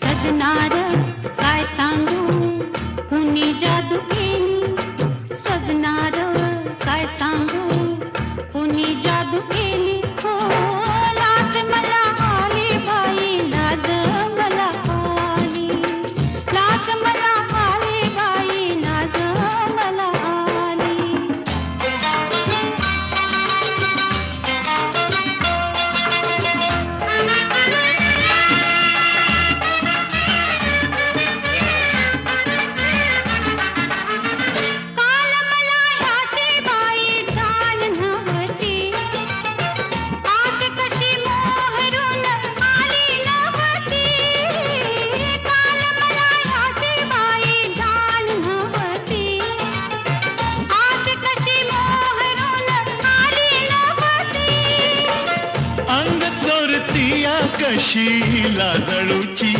सजनार काय सांगू कुणी जादू केली, सजनार काय सांगू कुणी जादू केली. हो लाज मला आली बाई, लाज मला आली, लाज मला आली बाई, लाज मला आली. काल मला ह्याची बाई जाण नव्हती, आज कशी मोहरून आली नव्हती. काल मला ह्याची बाई जाण नव्हती, आज कशी मोहरून आली नव्हती. अंग चोरतीया कशी लाजळूची